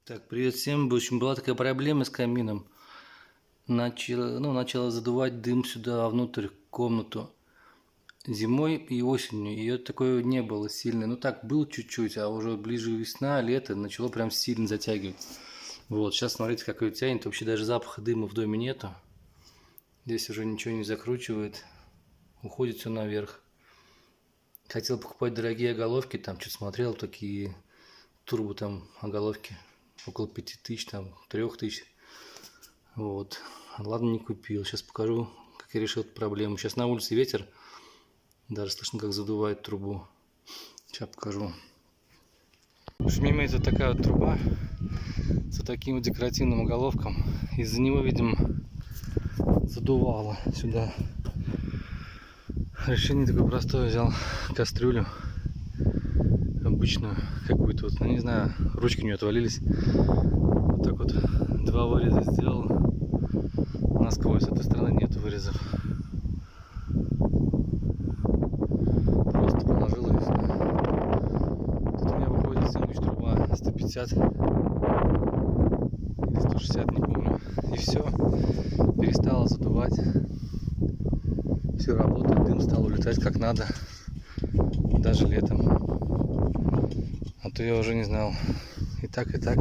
Так, привет всем. В общем, была такая проблема с камином. Начала задувать дым сюда внутрь в комнату зимой и осенью. Ее такое не было сильно. Ну так, был чуть-чуть, а уже ближе весна, лето начало прям сильно затягивать. Вот, сейчас смотрите, как ее тянет. Вообще даже запаха дыма в доме нету. Здесь уже ничего не закручивает. Уходит все наверх. Хотел покупать дорогие оголовки, там что-то смотрел, такие турбо там оголовки. Около 5000, там 3000. Вот. Ладно, не купил. Сейчас покажу, как я решил эту проблему. Сейчас на улице ветер. Даже слышно, как задувает трубу. Сейчас покажу. В общем, имеется такая вот труба с таким вот декоративным оголовком. Из-за него, видимо, задувало сюда. Решение такое простое. Взял кастрюлю обычную какую-то, вот, ну не знаю, ручки у нее отвалились. Вот так вот два выреза сделал насквозь. С этой стороны нет вырезов. Просто положил и все. Тут у меня выходит сэндвич труба 150 или 160, не помню. И все. Перестало задувать. Все работает, дым стал улетать как надо. Даже летом. А то я уже не знал. И так, и так.